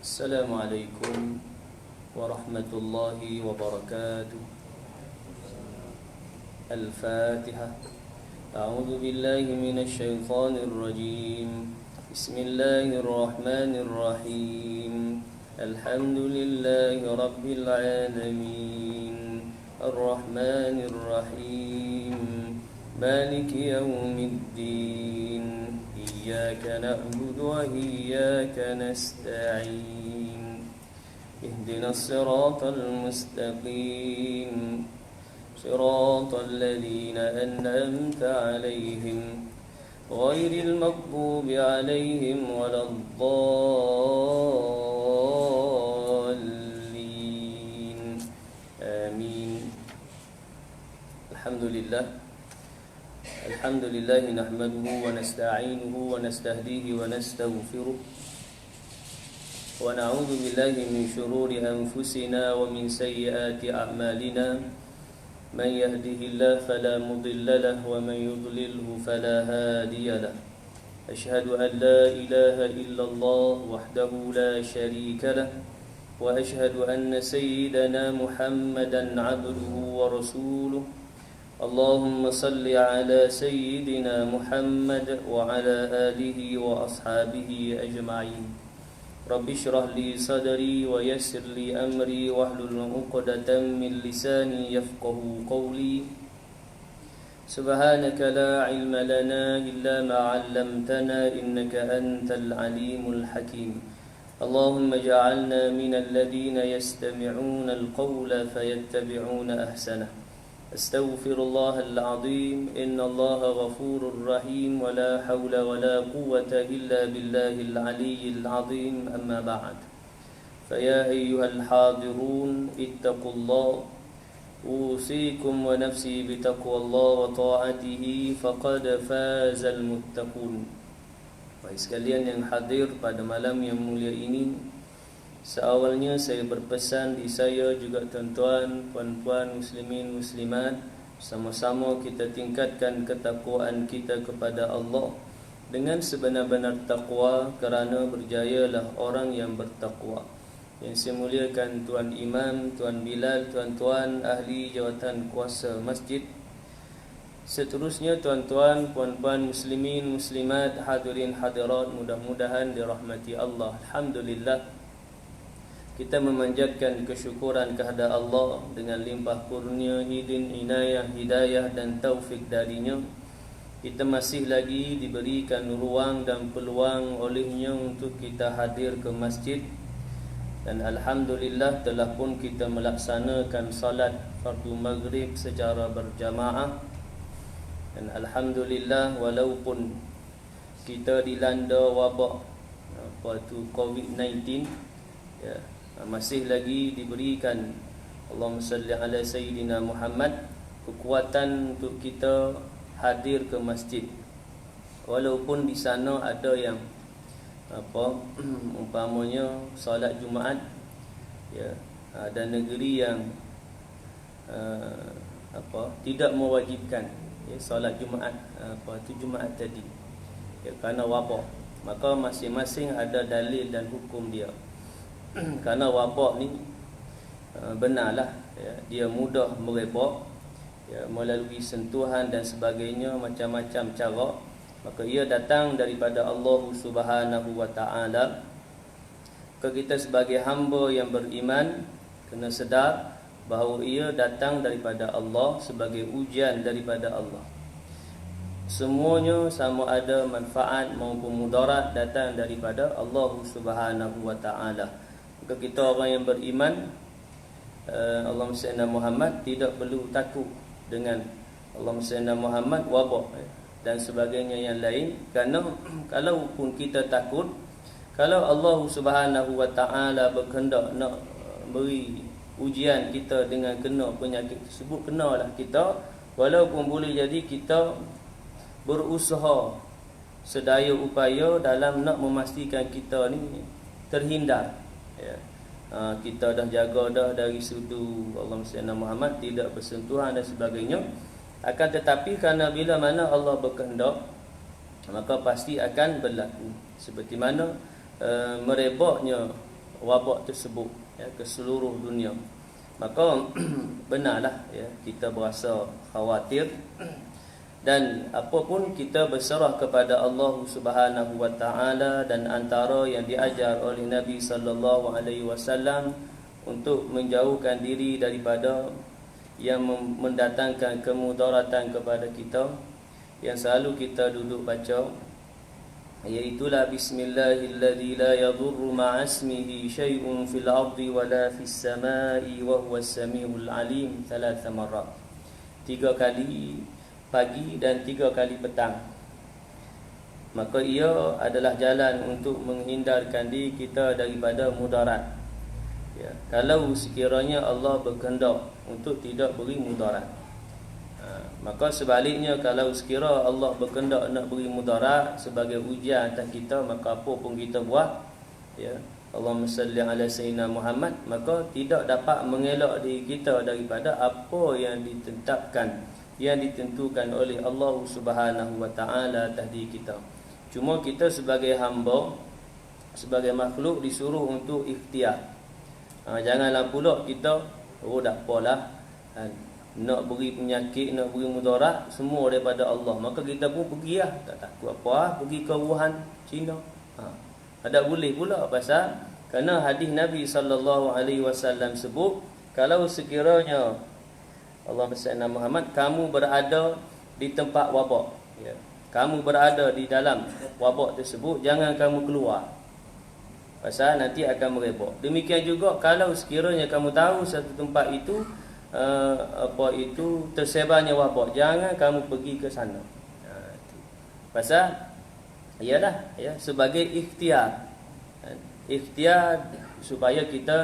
Assalamualaikum warahmatullahi wabarakatuh. Al-Fatihah. A'udzu billahi minasy syaithanir rajim. Bismillahirrahmanirrahim. Alhamdulillahi rabbil alamin. Ar-Rahmanir Rahim. Maliki yaumiddin. Iyyaka na'budu wa iyyaka nasta'in. Ihdinas siratal mustaqim. Siratal ladzina an'amta 'alaihim ghairil maghdubi 'alaihim waladdallin. Amin. Alhamdulillah nahmaduhu wa nasta'inuhu wa nastahdihi wa nastaghfiruh wa na'udzu billahi min shururi anfusina wa min sayyiati a'malina. Man yahdihillahu fala mudilla lahu wa man yudlilhu fala hadiya lahu. Ashhadu an la ilaha illallah wahdahu la sharika lahu wa ashhadu anna sayyidana Muhammadan 'abduhu wa rasuluh. Allahumma salli ala sayyidina Muhammad wa ala alihi wa ashabihi ajma'in. Rabbi shrah li sadri wa yassir li amri wahlul 'uqdatam min lisani yafqahu qawli. Subhanaka la ilma lana illa ma 'allamtana innaka antal alimul hakim. Allahumma ja'alna minal ladina yastami'una al-qawla fayattabi'una ahsanah. Astaghfirullahal azim. Innallaha ghafurur rahim. Wa la hawla wa la quwwata illa billahil aliyyil azim. Amma ba'd. Faya ayyuhal hadirun ittaqullah. Usikum wa nafsi bitaqwallah wa ta'atihi faqad fazal muttaqun. Baik sekalian yang hadir pada malam yang mulia ini, seawalnya saya berpesan di saya juga tuan-tuan, puan-puan, muslimin, muslimat, sama-sama kita tingkatkan ketakwaan kita kepada Allah dengan sebenar-benar takwa, kerana berjayalah orang yang bertakwa. Yang saya muliakan Tuan Imam, Tuan Bilal, tuan-tuan ahli jawatan kuasa masjid, seterusnya tuan-tuan, puan-puan, muslimin, muslimat, hadirin hadirat, mudah-mudahan dirahmati Allah. Alhamdulillah, kita memanjatkan kesyukuran kehadrat Allah dengan limpah kurnia, inayah, hidayah dan taufik darinya. Kita masih lagi diberikan ruang dan peluang olehnya untuk kita hadir ke masjid. Dan alhamdulillah telah pun kita melaksanakan salat fardu maghrib secara berjamaah. Dan alhamdulillah, walaupun kita dilanda wabak COVID-19, ya, masih lagi diberikan, Allahumma salli ala sayyidina Muhammad, kekuatan untuk kita hadir ke masjid. Walaupun di sana ada yang umpamanya solat Jumaat, ya, ada negeri yang tidak mewajibkan, ya, solat Jumaat, Jumaat tadi, ya, kerana wabak. Maka masing-masing ada dalil dan hukum dia. Kerana wabak ni benarlah, ya, dia mudah merebak, ya, melalui sentuhan dan sebagainya, macam-macam cara. Maka ia datang daripada Allah Subhanahu wa ta'ala. Kita sebagai hamba yang beriman kena sedar bahawa ia datang daripada Allah sebagai ujian daripada Allah. Semuanya sama ada manfaat maupun mudarat datang daripada Allah Subhanahu wa ta'ala. Maka kita orang yang beriman, Allahumma salli ala Muhammad, tidak perlu takut dengan Allahumma salli ala Muhammad wabak dan sebagainya yang lain. Kerana kalau pun kita takut, kalau Allah Subhanahu wa ta'ala berkehendak nak beri ujian kita dengan kena penyakit tersebut, kenalah kita. Walaupun boleh jadi kita berusaha sedaya upaya dalam nak memastikan kita ni terhindar, ya. Kita dah jaga dah dari sudut Allahumma salli ala Muhammad, tidak bersentuhan dan sebagainya. Akan tetapi kerana bila mana Allah berkehendak, maka pasti akan berlaku. Seperti mana merebaknya wabak tersebut ke seluruh dunia. Maka benarlah kita berasa khawatir, dan apapun kita berserah kepada Allah Subhanahu wa taala, dan antara yang diajar oleh Nabi sallallahu alaihi wasallam untuk menjauhkan diri daripada yang mendatangkan kemudaratan kepada kita, yang selalu kita duduk baca, iaitulah bismillahilladzi la yadurru ma'asmihi syai'un fil ardi wala fis samai wa huwas samiul alim 3 marrat. 3 kali pagi dan 3 kali petang. Maka ia adalah jalan untuk menghindarkan diri kita daripada mudarat. Kalau sekiranya Allah berkehendak untuk tidak beri mudarat, maka sebaliknya, kalau sekira Allah berkehendak nak beri mudarat sebagai ujian atas kita, maka apa pun kita buat, Allahumma salli ala sayyidina Muhammad, maka tidak dapat mengelak diri kita daripada apa yang ditetapkan, yang ditentukan oleh Allah Subhanahu wa taala atas diri kita. Cuma kita sebagai hamba, sebagai makhluk, disuruh untuk ikhtiar. Janganlah pula kita tak apalah, nak beri penyakit, nak beri mudarat, semua daripada Allah. Maka kita pun pergi lah, tak takut apa, pergi ke Wuhan, China. Ada boleh pula, pasal kerana hadis Nabi sallallahu alaihi wasallam sebut, kalau sekiranya Allah bersalawat Muhammad, kamu berada di tempat wabak, kamu berada di dalam wabak tersebut, jangan kamu keluar, pasal nanti akan merebak. Demikian juga kalau sekiranya kamu tahu satu tempat itu tersebarnya wabak, jangan kamu pergi ke sana. Pasal ialah sebagai ikhtiar supaya kita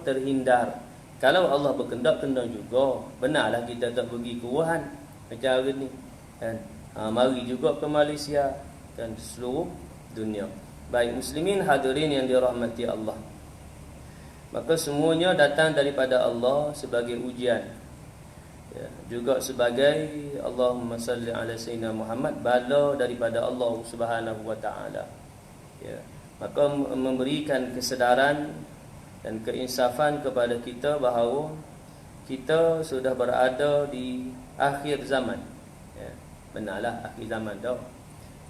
terhindar. Kalau Allah berkehendak, kena juga. Benarlah kita tak pergi ke Wuhan macam hari ni, kan? Mari juga ke Malaysia dan seluruh dunia. Baik muslimin hadirin yang dirahmati Allah, maka semuanya datang daripada Allah sebagai ujian, juga sebagai Allahumma salli ala sayyidina Muhammad, bala daripada Allah Subhanahu wa taala. Maka memberikan kesedaran dan keinsafan kepada kita bahawa kita sudah berada di akhir zaman. Benarlah akhir zaman dah.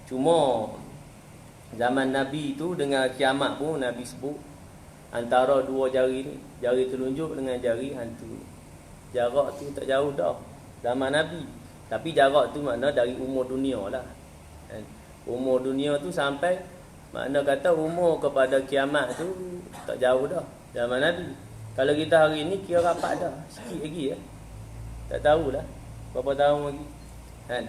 Cuma zaman Nabi itu dengan kiamat pun Nabi sebut antara 2 jari ni, jari telunjuk dengan jari hantu. Jarak tu tak jauh dah zaman Nabi. Tapi jarak tu makna dari umur dunia lah. Umur dunia tu sampai, makna kata umur kepada kiamat tu tak jauh dah zaman Nabi. Kalau kita hari ni kira rapat dah, sikit lagi tak tahulah berapa tahun lagi, kan?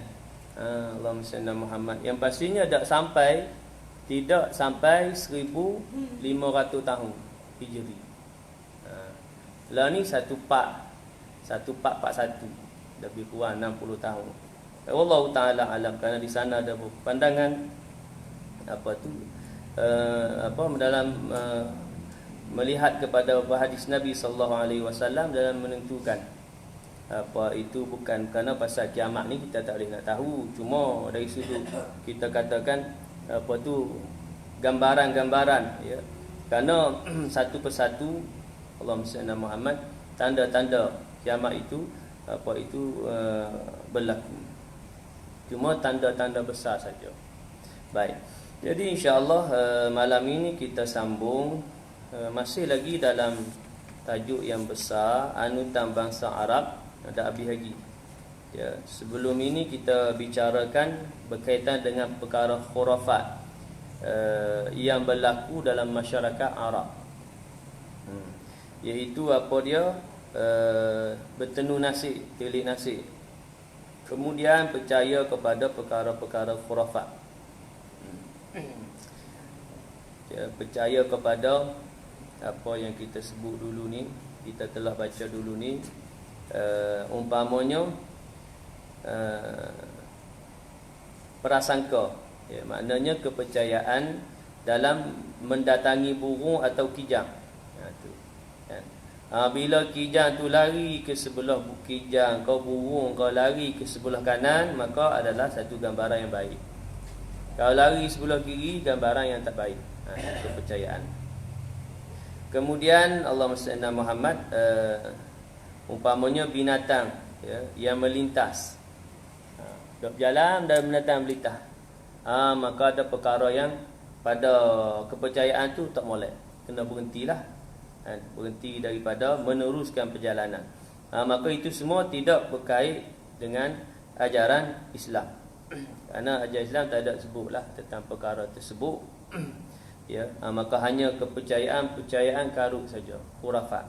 Allahumma salli Muhammad. Yang pastinya tidak sampai 1500 tahun Hijri. Lah ni 1441, lebih kurang 60 tahun. Allah Taala alam, kerana di sana ada pandangan dalam melihat kepada hadis Nabi sallallahu alaihi wasallam dalam menentukan itu bukan kerana pasal kiamat ni kita tak boleh nak tahu. Cuma dari sudut kita katakan gambaran-gambaran, kerana satu persatu Allahumma salli ala Muhammad, tanda-tanda kiamat itu berlaku. Cuma tanda-tanda besar saja. Baik. Jadi insya-Allah malam ini kita sambung masih lagi dalam tajuk yang besar, anutan bangsa Arab. Ada habis lagi. Sebelum ini kita bicarakan berkaitan dengan perkara khurafat yang berlaku dalam masyarakat Arab. Iaitu bertenu nasib, telik nasib. Kemudian percaya kepada perkara-perkara khurafat. Percaya kepada apa yang kita sebut dulu ni, kita telah baca dulu ni, umpamanya prasangka, maknanya kepercayaan dalam mendatangi burung atau kijang. Bila kijang tu lari ke sebelah kijang, kau burung kau lari ke sebelah kanan, maka adalah satu gambaran yang baik. Kalau lari sebelah kiri, gambaran yang tak baik. Kepercayaan. Kemudian Allah SWT Muhammad umpamanya binatang ya, yang melintas. Dok berjalan dan binatang melintas. Maka ada perkara yang pada kepercayaan tu tak molek. Kena berhentilah. Berhenti daripada meneruskan perjalanan. Maka itu semua tidak berkait dengan ajaran Islam. Kerana ajaran Islam tak ada sebutlah tentang perkara tersebut. Ya, maka hanya kepercayaan karut saja, khurafat.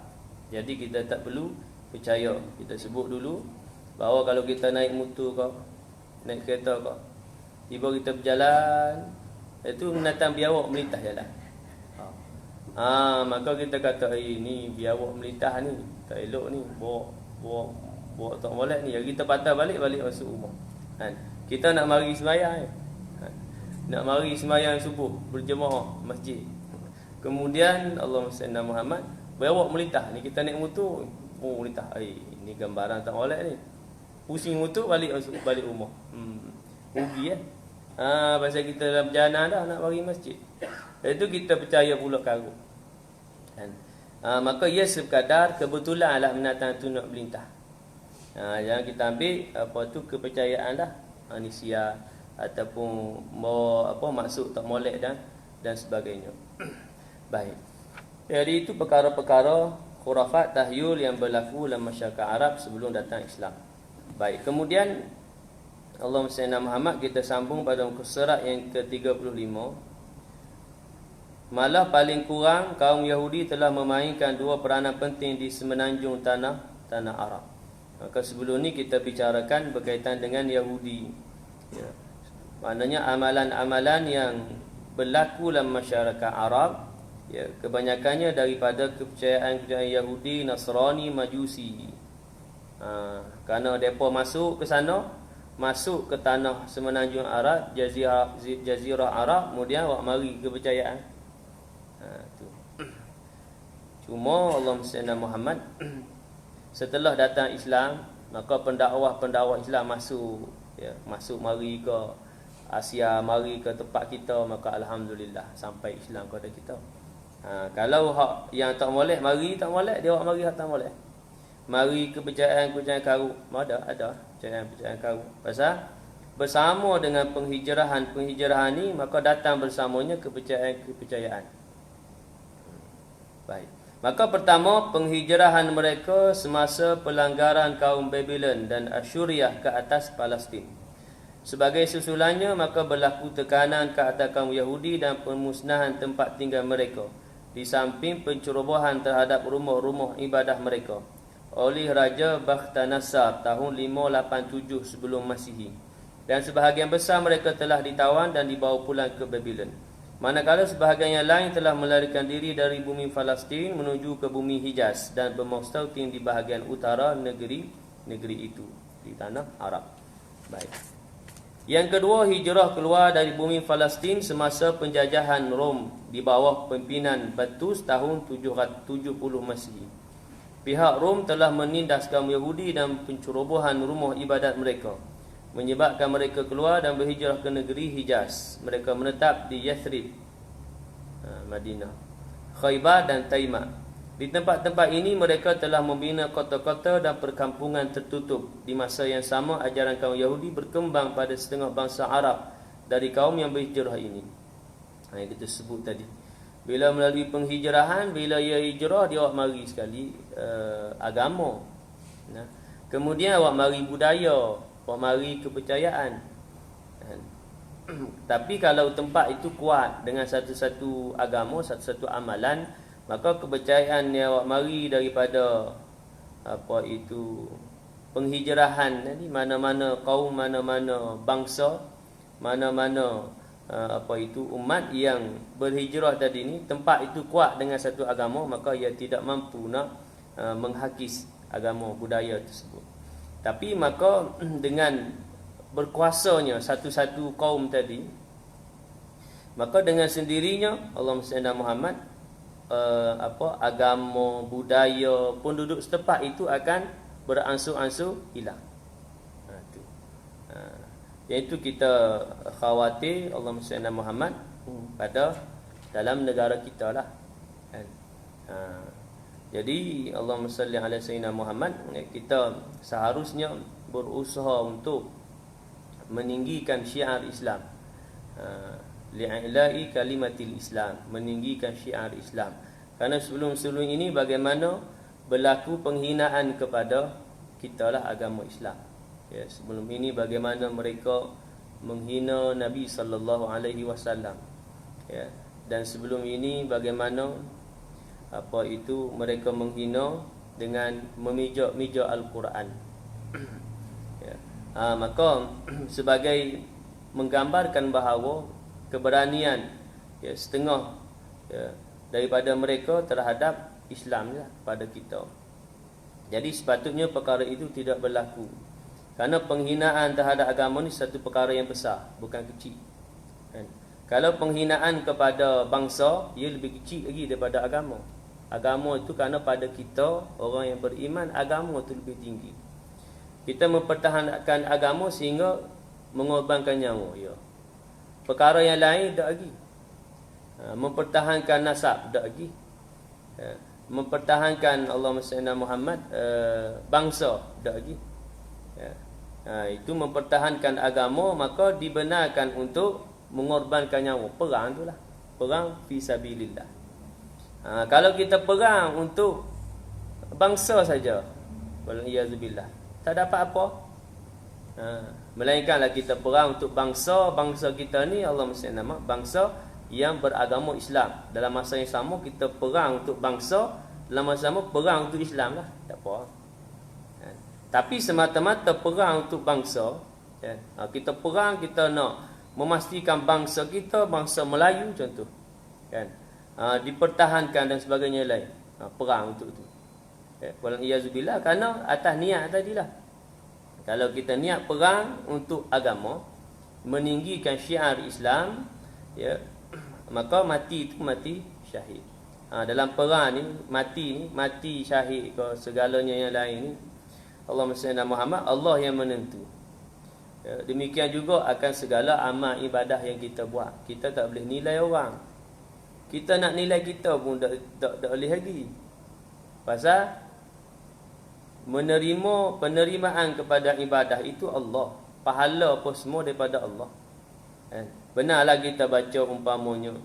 Jadi kita tak perlu percaya. Kita sebut dulu bahawa kalau kita naik motor ke, naik kereta ke, tiba kita berjalan, itu binatang biawak melintas jalan. Maka kita kata ni biawak melintas ni tak elok ni, bawa tak molek ni. Kita patah balik masuk rumah. Kita nak mari sembahyang. Nak mari sembahyang subuh berjemaah masjid. Kemudian Allah SWT Muhammad biawak melintas ni, kita naik motor, melintas. Ni gambaran tak molek ni. Pusing motor balik rumah. Rugi pasal kita dalam perjalanan dah nak mari masjid. Itu kita percaya pula karut. Maka ia sekadar kebetulan lah binatang tu nak melintas. Jangan kita ambil apa tu kepercayaan dah manusia ataupun maksud tak molek dan sebagainya. Baik. Jadi itu perkara-perkara khurafat tahyul yang berlaku dalam masyarakat Arab sebelum datang Islam. Baik, kemudian Allah SWT Muhammad, kita sambung pada muka surat yang ke-35. Malah paling kurang kaum Yahudi telah memainkan dua peranan penting di semenanjung tanah Arab. Maka sebelum ni kita bicarakan berkaitan dengan Yahudi. Ya. Maknanya amalan-amalan yang berlaku dalam masyarakat Arab, ya, kebanyakannya daripada kepercayaan Yahudi, Nasrani, Majusi. Kerana mereka masuk ke sana, masuk ke tanah semenanjung Arab, jazirah Arab, kemudian awak mari kepercayaan. Cuma Allah SWT Muhammad setelah datang Islam, maka pendakwah Islam masuk, ya, masuk mari ke Asia, mari ke tempat kita, maka alhamdulillah sampai Islam kepada kita. Kalau hak yang tak molek mari tak molek, dia awak mari hak tak molek. Mari kepercayaan karut, ada percayaan karut. Pasal bersama dengan penghijrahan ni, maka datang bersamanya kepercayaan. Baik. Maka pertama, penghijrahan mereka semasa pelanggaran kaum Babylon dan Asyuriah ke atas Palestin. Sebagai susulannya, maka berlaku tekanan ke atas kaum Yahudi dan pemusnahan tempat tinggal mereka, di samping pencerobohan terhadap rumah-rumah ibadah mereka oleh Raja Bakhtanasar tahun 587 sebelum Masihi. Dan sebahagian besar mereka telah ditawan dan dibawa pulang ke Babylon. Manakala sebahagian yang lain telah melarikan diri dari bumi Palestin menuju ke bumi Hijaz dan bermustautin di bahagian utara negeri itu, di tanah Arab. Baik. Yang kedua, hijrah keluar dari bumi Palestin semasa penjajahan Rom di bawah pimpinan Battus tahun 770 Masihi. Pihak Rom telah menindas kaum Yahudi dan pencerobohan rumah ibadat mereka, menyebabkan mereka keluar dan berhijrah ke negeri Hijaz. Mereka menetap di Yathrib, Madinah, Khaybar dan Taimah. Di tempat-tempat ini mereka telah membina kota-kota dan perkampungan tertutup. Di masa yang sama, ajaran kaum Yahudi berkembang pada setengah bangsa Arab dari kaum yang berhijrah ini. Yang kita sebut tadi, bila melalui penghijrahan, bila ia hijrah, dia awak mari sekali agama. Kemudian awak mari budaya, awak mari kepercayaan. Tapi kalau tempat itu kuat dengan satu-satu agama, satu-satu amalan, maka kepercayaan yang awak mari daripada penghijrahan tadi, mana-mana kaum, mana-mana bangsa, mana-mana umat yang berhijrah tadi ni, tempat itu kuat dengan satu agama, maka ia tidak mampu nak menghakis agama budaya tersebut. Tapi maka dengan berkuasanya satu-satu kaum tadi, maka dengan sendirinya Allah SWT Muhammad, agama, budaya, penduduk setempat itu akan beransur-ansur hilang. Iaitu kita khawatir Allah SWT Muhammad pada dalam negara kita lah. Jadi Allahumma salli ala sayyidina Muhammad, kita seharusnya berusaha untuk meninggikan syiar Islam, li'ila'i kalimatil Islam, meninggikan syiar Islam. Karena sebelum ini bagaimana berlaku penghinaan kepada kita lah agama Islam. Ya, sebelum ini bagaimana mereka menghina Nabi sallallahu alaihi wasallam. Ya, dan sebelum ini bagaimana mereka menghina dengan memijak-mijak Al-Quran. Ya. Maka sebagai menggambarkan bahawa keberanian setengah daripada mereka terhadap Islam pada kita. Jadi sepatutnya perkara itu tidak berlaku. Kerana penghinaan terhadap agama ni satu perkara yang besar, bukan kecil. Kan? Kalau penghinaan kepada bangsa, ia lebih kecil lagi daripada agama. Agama itu kerana pada kita, orang yang beriman, agama itu lebih tinggi. Kita mempertahankan agama sehingga mengorbankan nyawa. Ya. Perkara yang lain tak lagi. Mempertahankan nasab tak lagi. Mempertahankan Allahumma salli Muhammad bangsa tak lagi. Itu mempertahankan agama, maka dibenarkan untuk mengorbankan nyawa. Perang itulah. Perang fi sabilillah. Kalau kita perang untuk bangsa saja, wal-iyazubillah, tak dapat apa. Melainkanlah kita perang untuk bangsa kita ni, Allah mesti nama bangsa yang beragama Islam. Dalam masa yang sama kita perang untuk bangsa, dalam masa yang sama perang untuk Islam lah, tak apa. Tapi semata-mata perang untuk bangsa, kita perang, kita nak memastikan bangsa kita, bangsa Melayu contoh, kan, dipertahankan dan sebagainya lain. Perang untuk itu. Wal-iyazubillah, kerana atas niat tadilah. Kalau kita niat perang untuk agama, meninggikan syiar Islam, maka mati itu mati syahid. Dalam perang ni, mati syahid ke segalanya yang lain ni, Allahumma salli ala Muhammad, Allah yang menentu. Demikian juga akan segala amal ibadah yang kita buat. Kita tak boleh nilai orang. Kita nak nilai kita pun tak boleh lagi. Pasal penerimaan kepada ibadah itu Allah. Pahala apa semua daripada Allah. Benarlah kita baca umpamanya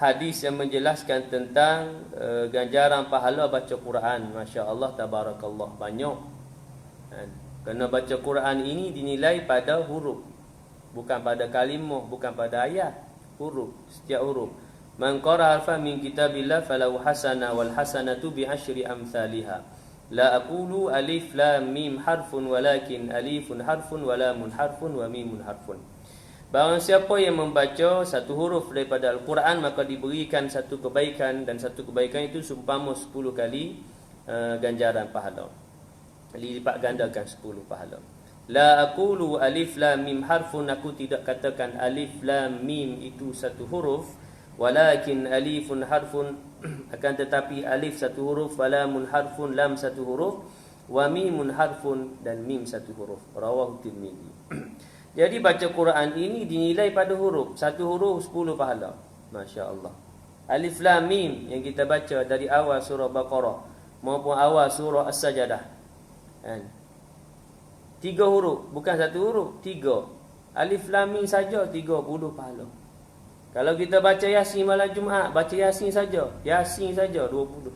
hadis yang menjelaskan tentang ganjaran pahala baca Quran. Masya Allah, tabarakallah, banyak. Kerana baca Quran ini dinilai pada huruf, bukan pada kalimah, bukan pada ayat. Huruf, setiap huruf. Man qara harfan min kitabillah falahu hasana wal hasanatu bi asyri amsalha. La aqulu alif lam mim harfun walakin alifun harfun wa lamun harfun wa mimun harfun. Barang siapa yang membaca satu huruf daripada Al-Quran, maka diberikan satu kebaikan, dan satu kebaikan itu seumpama 10 kali ganjaran pahala. Dilipat gandakan 10 pahala. La aqulu alif lam mim harfun, aku tidak katakan alif lam mim itu satu huruf, walakin alifun harfun, akan tetapi alif satu huruf, walamun harfun, lam satu huruf, wa mimun harfun, dan mim satu huruf. Rawahu Tirmidzi. Jadi baca Quran ini dinilai pada huruf. Satu huruf 10 pahala. Masya Allah. Alif lam mim yang kita baca dari awal surah Baqarah maupun awal surah As-Sajadah, 3 huruf, bukan satu huruf, 3. Alif lam mim saja 30 pahala. Kalau kita baca Yasin malam Jumaat, baca Yasin saja 20.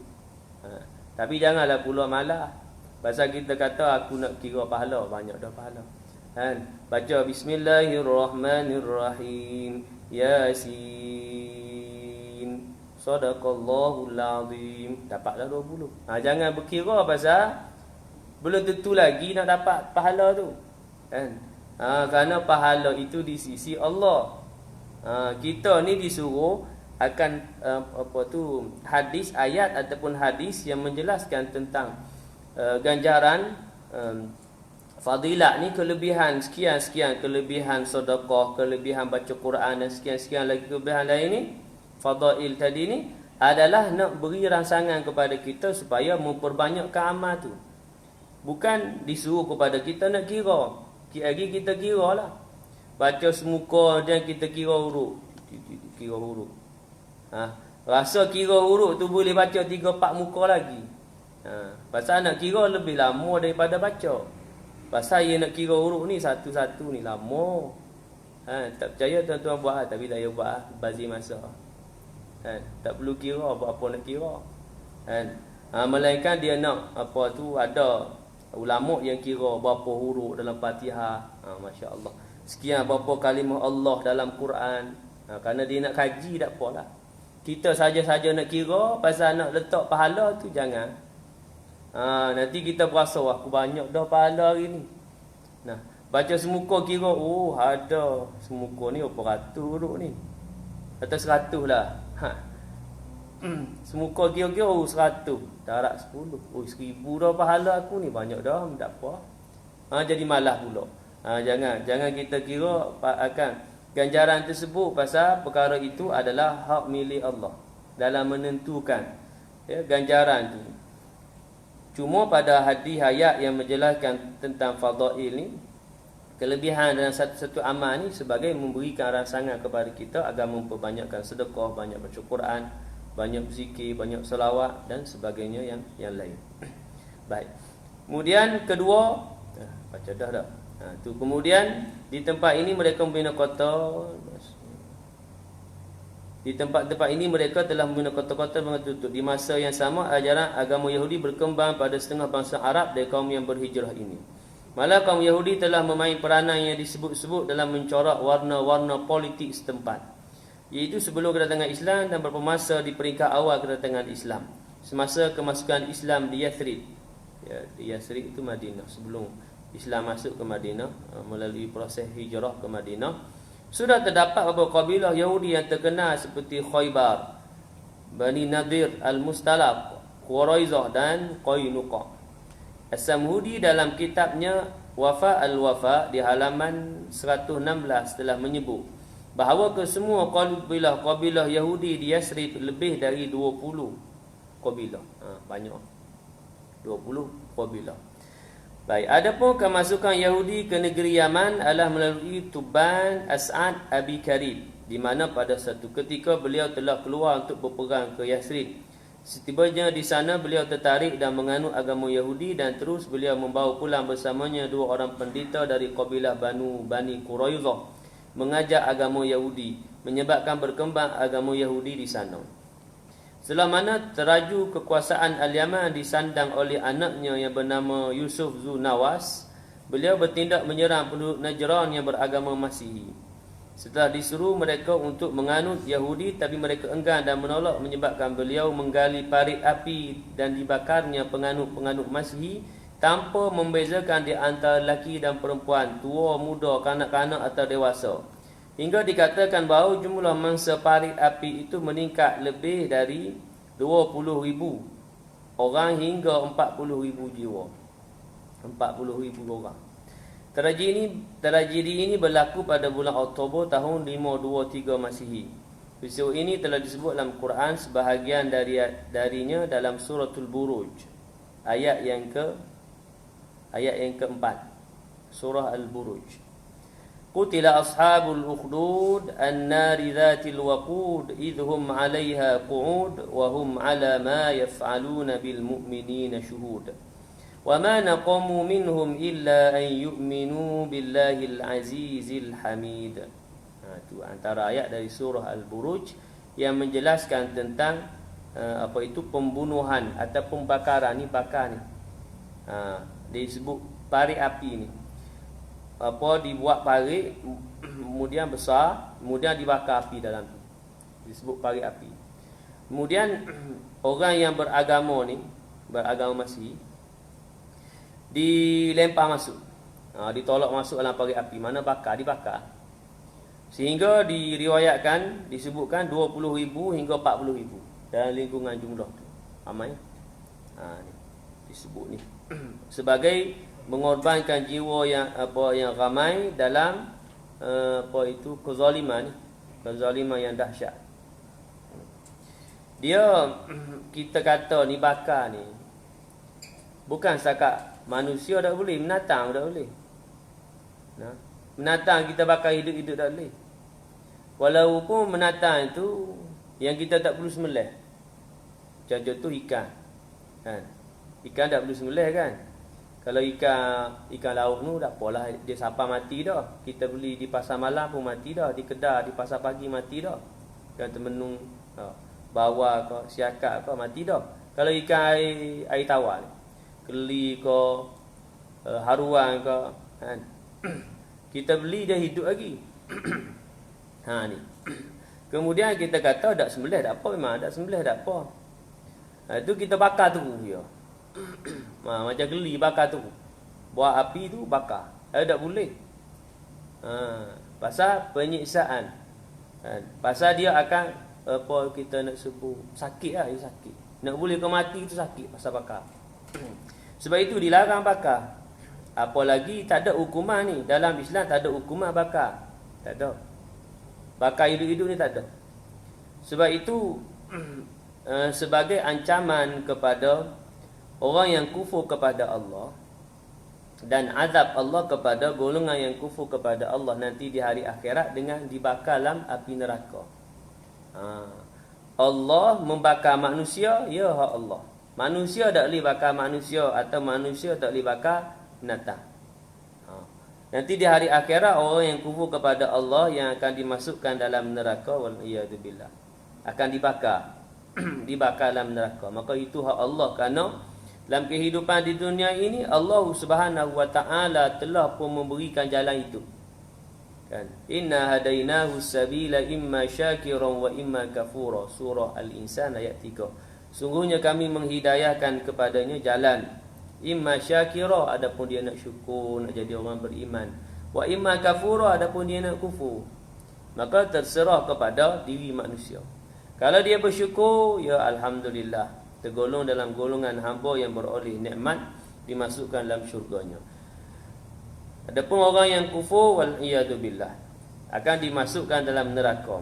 Tapi janganlah pula malah. Pasal kita kata aku nak kira pahala, banyak dah pahala. Baca Bismillahirrahmanirrahim, Yasin, Sadaqallahul Azim, dapatlah 20. Jangan berkira pasal belum tentu lagi nak dapat pahala tu. Kerana pahala itu di sisi Allah. Kita ni disuruh akan hadis, ayat ataupun hadis yang menjelaskan tentang ganjaran fadilat ni, kelebihan sekian-sekian, kelebihan sedekah, kelebihan baca Quran, dan sekian-sekian lagi kelebihan lain ni, fadail tadi ni adalah nak beri rangsangan kepada kita supaya memperbanyakkan amal tu. Bukan disuruh kepada kita nak kira. Lagi kita kira lah. Baca semuka dan kita kira huruf. Rasa kira huruf tu boleh baca 3-4 muka lagi. Pasal nak kira lebih lama daripada baca. Pasal dia nak kira huruf ni satu-satu ni lama. Tak percaya tuan-tuan buat tapi tak payah buat bazir masa. Tak perlu kira apa nak kira. Melainkan dia nak apa tu ada ulama yang kira berapa huruf dalam Fatihah. Masya-Allah. Sekian berapa kalimah Allah dalam Quran. Kerana dia nak kaji tak apalah. Kita saja-saja nak kira pasal nak letak pahala tu jangan. Nanti kita berasa aku banyak dah pahala hari ni. Nah, baca semuka kira ada semuka ni berapa ratus huruf ni. Atau 100 lah. Semuka kira-kira 100, darab 10. 1000 dah pahala aku ni, banyak dah, tak apa. Jadi malas pula. Jangan kita kira akan ganjaran tersebut pasal perkara itu adalah hak milik Allah dalam menentukan ganjaran tu. Cuma pada hadis ayat yang menjelaskan tentang fadail ni, kelebihan dalam satu amal ni sebagai memberikan rangsangan kepada kita agar memperbanyakkan sedekah, banyak baca Quran, banyak berzikir, banyak selawat dan sebagainya yang lain. Baik. Kemudian kedua, baca dah. Tu kemudian di tempat ini mereka membina kota. Di tempat-tempat ini mereka telah membina kota-kota dengan tutup. Di masa yang sama ajaran agama Yahudi berkembang pada setengah bangsa Arab dari kaum yang berhijrah ini. Malah kaum Yahudi telah memain peranan yang disebut-sebut dalam mencorak warna-warna politik setempat, iaitu sebelum kedatangan Islam dan beberapa masa di peringkat awal kedatangan Islam. Semasa kemasukan Islam di Yathrib. Di Yathrib itu Madinah. Sebelum Islam masuk ke Madinah melalui proses hijrah ke Madinah, sudah terdapat beberapa kabilah Yahudi yang terkenal seperti Khaybar, Bani Nadir, Al-Mustalaq, Quraizah dan Qainuqa. As-Samhudi dalam kitabnya Wafa al-Wafa di halaman 116 telah menyebut bahawa kesemua kabilah Yahudi di Yathrib lebih dari 20 kabilah. Banyak. 20 kabilah. Baik, adapun kemasukan Yahudi ke negeri Yaman adalah melalui Tuban As'ad Abi Karib, di mana pada satu ketika beliau telah keluar untuk berperang ke Yathrib. Setibanya di sana beliau tertarik dan menganut agama Yahudi dan terus beliau membawa pulang bersamanya 2 orang pendeta dari kabilah Bani Quraizah mengajar agama Yahudi, menyebabkan berkembang agama Yahudi di sana. Setelah mana teraju kekuasaan Al-Yaman disandang oleh anaknya yang bernama Yusuf Zunawas, beliau bertindak menyerang penduduk Najran yang beragama Masihi. Setelah disuruh mereka untuk menganut Yahudi, tapi mereka enggan dan menolak, menyebabkan beliau menggali parit api dan dibakarnya penganut-penganut Masihi tanpa membezakan di antara lelaki dan perempuan, tua, muda, kanak-kanak atau dewasa. Hingga dikatakan bahawa jumlah mangsa parit api itu meningkat lebih dari 20,000 orang hingga 40,000 jiwa. 40,000 orang. Tragedi ini berlaku pada bulan Oktober tahun 523 Masihi. Peristiwa ini telah disebut dalam Quran sebahagian darinya dalam suratul Buruj. Ayat yang keempat. Surah Al-Buruj. Qutila ashabul ukhdud an-nari dhatil waqud idhum 'alayha qu'ud wa hum 'ala ma yaf'aluna bil mu'minina shuhud. Wa ma naqamu minhum illa an yu'minu billahil azizil hamid. Itu antara ayat dari surah Al-Buruj yang menjelaskan tentang apa itu pembunuhan ataupun bakaran ni, bakar ni. Disebut parit api ni. Dibuat parit, kemudian besar, kemudian dibakar api dalam tu. Disebut parit api. Kemudian orang yang beragama Masihi dilempar masuk. Ditolak masuk dalam parit api. Mana dibakar. Sehingga diriwayatkan, disebutkan 20,000 hingga 40,000 dalam lingkungan jumlah tu. Ramai. Disebut ni sebagai mengorbankan jiwa yang ramai dalam kezaliman yang dahsyat. Kita kata ni bakar ni bukan setakat manusia tak boleh, binatang tak boleh. Binatang kita bakar hidup-hidup tak boleh. Walaupun binatang itu yang kita tak perlu sembelih. Contoh ikan. Kan? Ikan tak perlu sembelih kan? Kalau ikan laut tu tak apalah, dia sampai mati dah. Kita beli di pasar malam pun mati dah, di kedai di pasar pagi mati dah. Kan temenung bawal ke siakak ke mati dah. Kalau ikan air tawar, keli ke haruan ke kan. Kita beli dia hidup lagi. Ni. Kemudian kita kata tak sembelih tak apa, memang tak sembelih tak apa. Itu kita bakar tu dia. Macam geli bakar tu. Buat api tu bakar. Tak boleh. Pasal penyiksaan. Pasal dia akan apa kita nak sebut sakit lah, dia sakit. Nak boleh ke mati tu sakit pasal bakar. Sebab itu dilarang bakar. Apalagi tak ada hukuman ni. Dalam Islam tak ada hukuman bakar. Tak ada. Bakar hidup-hidup ni tak ada. Sebab itu sebagai ancaman kepada orang yang kufur kepada Allah dan azab Allah kepada golongan yang kufur kepada Allah nanti di hari akhirat dengan dibakar dalam api neraka. Allah membakar manusia, ya Allah. Manusia tak boleh bakar manusia atau manusia tak boleh bakar binatang. Nanti di hari akhirat orang yang kufur kepada Allah yang akan dimasukkan dalam neraka wal iyad billah akan dibakar. Dibakar dalam neraka. Maka itu hak Allah kerana dalam kehidupan di dunia ini Allah Subhanahu wa taala telah pun memberikan jalan itu. Kan? Inna hadainahu sabila imma syakiran wa imma kafura. Surah Al-Insan ayat 3. Sungguhnya kami menghidayahkan kepadanya jalan. Imma syakira, adapun dia nak syukur, nak jadi orang beriman. Wa imma kafura, adapun dia nak kufur. Maka terserah kepada diri manusia. Kalau dia bersyukur, ya alhamdulillah, tergolong dalam golongan hamba yang beroleh nikmat, dimasukkan dalam syurganya. Adapun orang yang kufur, wal iyadu billah, akan dimasukkan dalam neraka.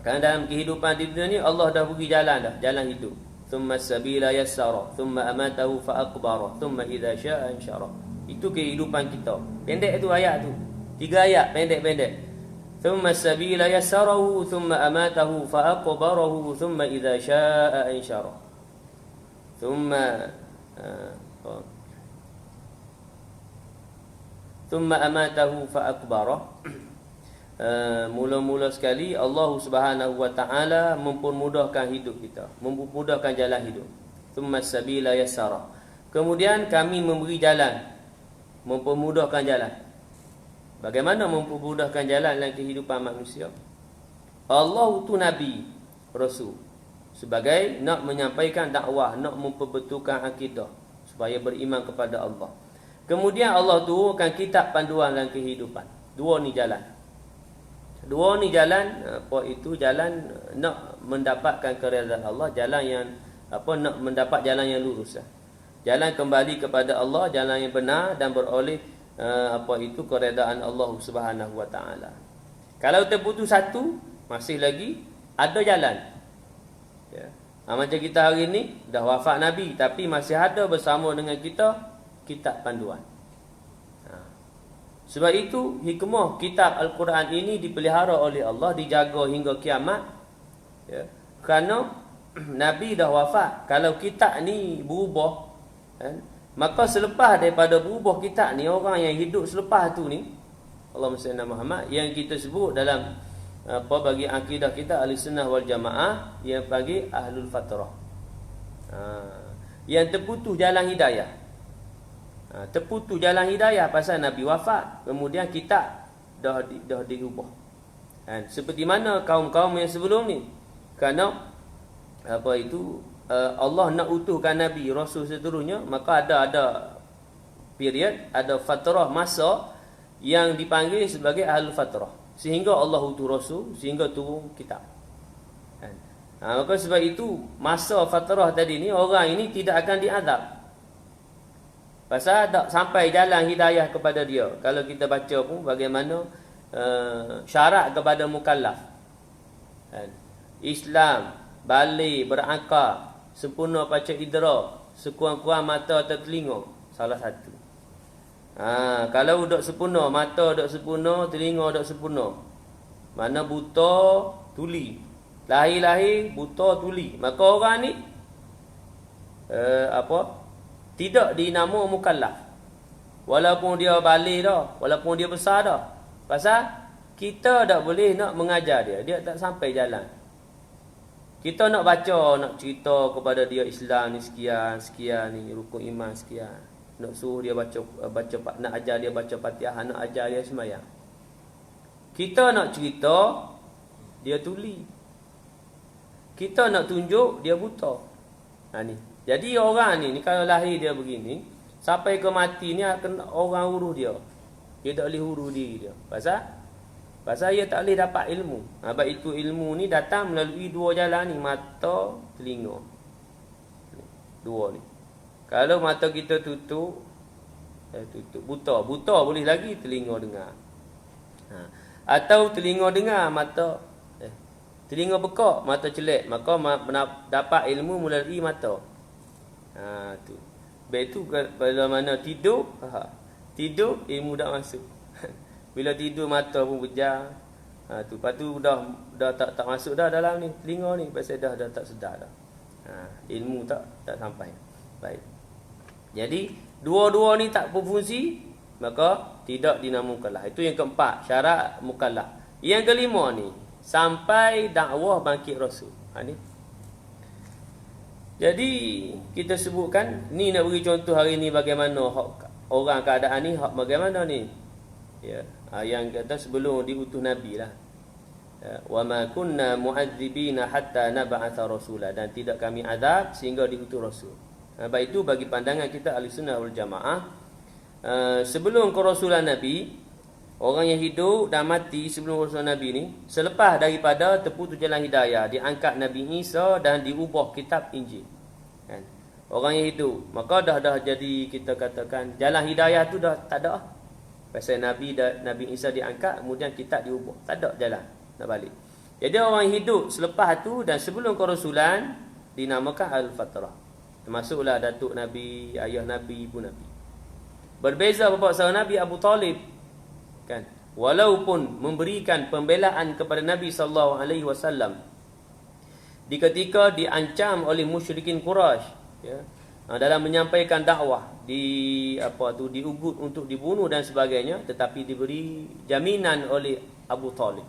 Kerana dalam kehidupan di dunia ni Allah dah bagi jalan dah, jalan hidup. Thumma sabila yassara, thumma amatahu fa aqbara, thumma idza syaa ansyara. Itu kehidupan kita. Pendek tu ayat tu. 3 ayat pendek-pendek. Thumma sabila yassarahu, thumma amatahu fa aqbarahu, thumma idza syaa ansyara. Thumma amatahu fa aqbara. Mula-mula sekali Allah Subhanahu wa taala mempermudahkan hidup kita, mempermudahkan jalan hidup. Thumma sabila yassara. Kemudian kami memberi jalan, mempermudahkan jalan. Bagaimana mempermudahkan jalan dalam kehidupan manusia? Allah utus nabi, rasul sebagai nak menyampaikan dakwah, nak memperbetulkan akidah supaya beriman kepada Allah. Kemudian Allah turunkan kitab panduan dalam kehidupan. Dua ni jalan. Dua ni jalan, apa itu jalan nak mendapatkan keridaan Allah, jalan yang nak mendapat jalan yang lurus. Jalan kembali kepada Allah, jalan yang benar dan beroleh itu keridaan Allah Subhanahu wa taala. Kalau terputus satu, masih lagi ada jalan. Ya. Macam kita hari ni dah wafat Nabi tapi masih ada bersama dengan kita kitab panduan. Sebab itu hikmah kitab Al-Quran ini dipelihara oleh Allah, dijaga hingga kiamat. Ya. Kerana Nabi dah wafat. Kalau kitab ni berubah, kan? Maka selepas daripada berubah kitab ni, orang yang hidup selepas tu ni, Allahumma salli ala Muhammad, yang kita sebut dalam bagi akidah kita Ahlussunnah wal Jamaah, yang bagi Ahlul Fatrah. Yang terputus jalan hidayah. Terputus jalan hidayah pasal Nabi wafat, kemudian kitab dah diubah. Seperti mana kaum-kaum yang sebelum ni, kerana Allah nak utuhkan Nabi, Rasul seterusnya, maka ada period, ada fatrah masa yang dipanggil sebagai Ahlul Fatrah, sehingga Allah utuh Rasul, sehingga turun kitab. Maka sebab itu masa fatrah tadi ni, orang ini tidak akan diazab. Pasal tak sampai jalan hidayah kepada dia. Kalau kita baca pun bagaimana syarat kepada mukallaf. Islam, balik, berakal, sempurna panca indera, sekurang-kurang mata atau telinga, salah satu. Kalau dok sempurna, mata dok sempurna, telinga dok sempurna, mana buta, tuli, lahir-lahir buta tuli. Maka orang ni tidak dinama mukallaf. Walaupun dia balik dah, walaupun dia besar dah. Pasal kita tak boleh nak mengajar dia, dia tak sampai jalan. Kita nak baca, nak cerita kepada dia Islam ni sekian, sekian ni, rukun iman sekian. Nak suruh dia baca, nak ajar dia baca Fatihah, nak ajar dia sembahyang. Kita nak cerita, dia tuli. Kita nak tunjuk, dia buta. Ni. Jadi orang ni kalau lahir dia begini, sampai ke mati ni akan orang urus dia. Dia tak boleh urus diri dia. Pasal dia tak boleh dapat ilmu. Sebab itu ilmu ni datang melalui dua jalan ni, mata, telinga. Dua ni. Kalau mata kita tutup, buta boleh lagi telinga dengar. Atau telinga dengar, mata telinga bekak, mata celek, maka dapat ilmu melalui mata. Tu. Baik tu bila mana tidur, ilmu dah masuk. Bila tidur mata pun pejam. Tu lepas tu dah tak masuk dah dalam ni telinga ni, pasal dah tak sedar dah. Ilmu tak sampai. Baik. Jadi dua-dua ni tak berfungsi, maka tidak dinamakan mukallaf. Itu yang keempat, syarat mukallaf. Yang kelima ni, sampai dakwah bangkit Rasul. Ni. Jadi kita sebutkan ni, nak bagi contoh hari ni bagaimana orang keadaan ni, bagaimana ni. Ya, yang kata sebelum diutus nabi lah. Wa ma kunna mu'adzibina hatta nab'atha rasula, dan tidak kami azab sehingga diutus rasul. Baik itu bagi pandangan kita Ahlussunnah wal Jamaah, sebelum kerasulan nabi, orang yang hidup dan mati sebelum kerasulan nabi ni, selepas daripada terputus jalan hidayah, diangkat Nabi Isa dan diubah kitab Injil. Kan? Orang yang hidup, maka dah jadi, kita katakan jalan hidayah tu dah tak ada. Pasal Nabi Isa diangkat, kemudian kitab diubah, tak ada jalan nak balik. Jadi orang yang hidup selepas tu dan sebelum kerasulan dinamakan al-fatrah. Termasuklah datuk Nabi, ayah Nabi, ibu Nabi. Berbeza bapa saudara Nabi Abu Talib, kan? Walaupun memberikan pembelaan kepada Nabi sallallahu alaihi wasallam di ketika diancam oleh musyrikin Quraisy, ya, dalam menyampaikan dakwah, diugut untuk dibunuh dan sebagainya, tetapi diberi jaminan oleh Abu Talib.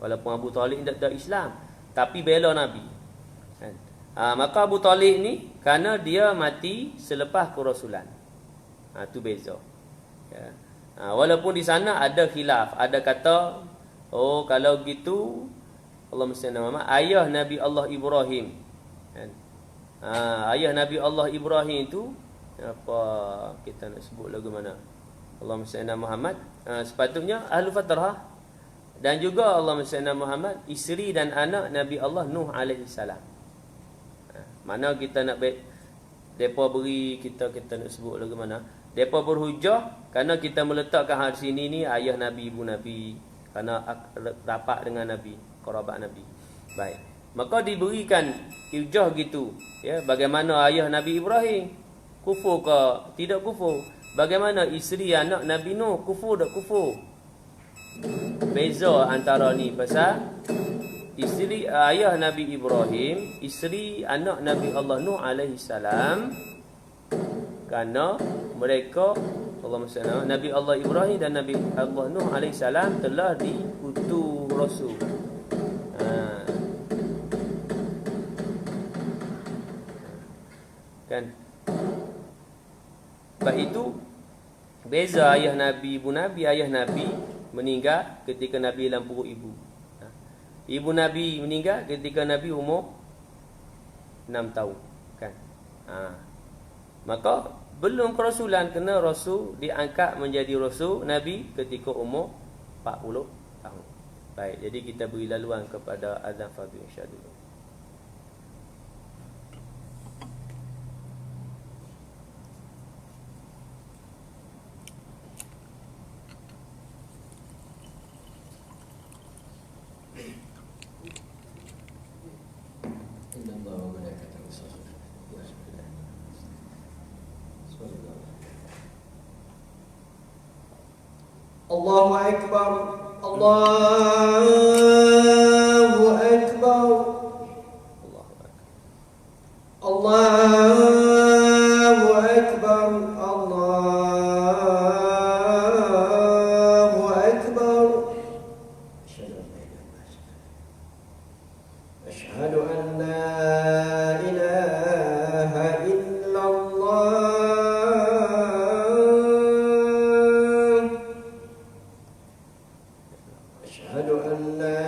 Walaupun Abu Talib tidak Islam, tapi bela Nabi. Kan? Maka Abu Talib ni kerana dia mati selepas kerasulan. Itu beza. Ya. Walaupun di sana ada khilaf, ada kata, kalau gitu Allahumma salli ala Muhammad, ayah Nabi Allah Ibrahim. Kan? Ayah Nabi Allah Ibrahim itu apa kita nak sebut lagu mana? Allahumma salli ala Muhammad, sepatutnya ahlu fatrah, dan juga Allahumma salli ala Muhammad, isteri dan anak Nabi Allah Nuh alaihi salam. Mana kita nak depa beri, kita nak sebut lagu mana? Depa berhujah kerana kita meletakkan hal sini ni ayah Nabi, ibu Nabi, kerana rapat dengan Nabi, kerabat Nabi. Baik. Maka diberikan hujah gitu, ya, bagaimana ayah Nabi Ibrahim kufur ke tidak kufur? Bagaimana isteri anak Nabi Nuh kufur tak kufur? Beza antara ni pasal isteri ayah Nabi Ibrahim, isteri anak Nabi Allah Nuh alaihi salam, kerana mereka Nabi Allah Ibrahim dan Nabi Allah Nuh alaihi salam telah diutus rasul. Kan? Sebab itu beza ayah Nabi, ibu Nabi. Ayah Nabi meninggal ketika Nabi dalam perut ibu. Ibu Nabi meninggal ketika Nabi umur 6 tahun. Kan? Maka belum kerasulan, kena rasul diangkat menjadi rasul Nabi ketika umur 40 tahun. Baik, jadi kita beri laluan kepada azan fardhu insya dulu. Allahu Akbar, Allahu Akbar. أشهد أن لا إله إلا الله أشهد أن لا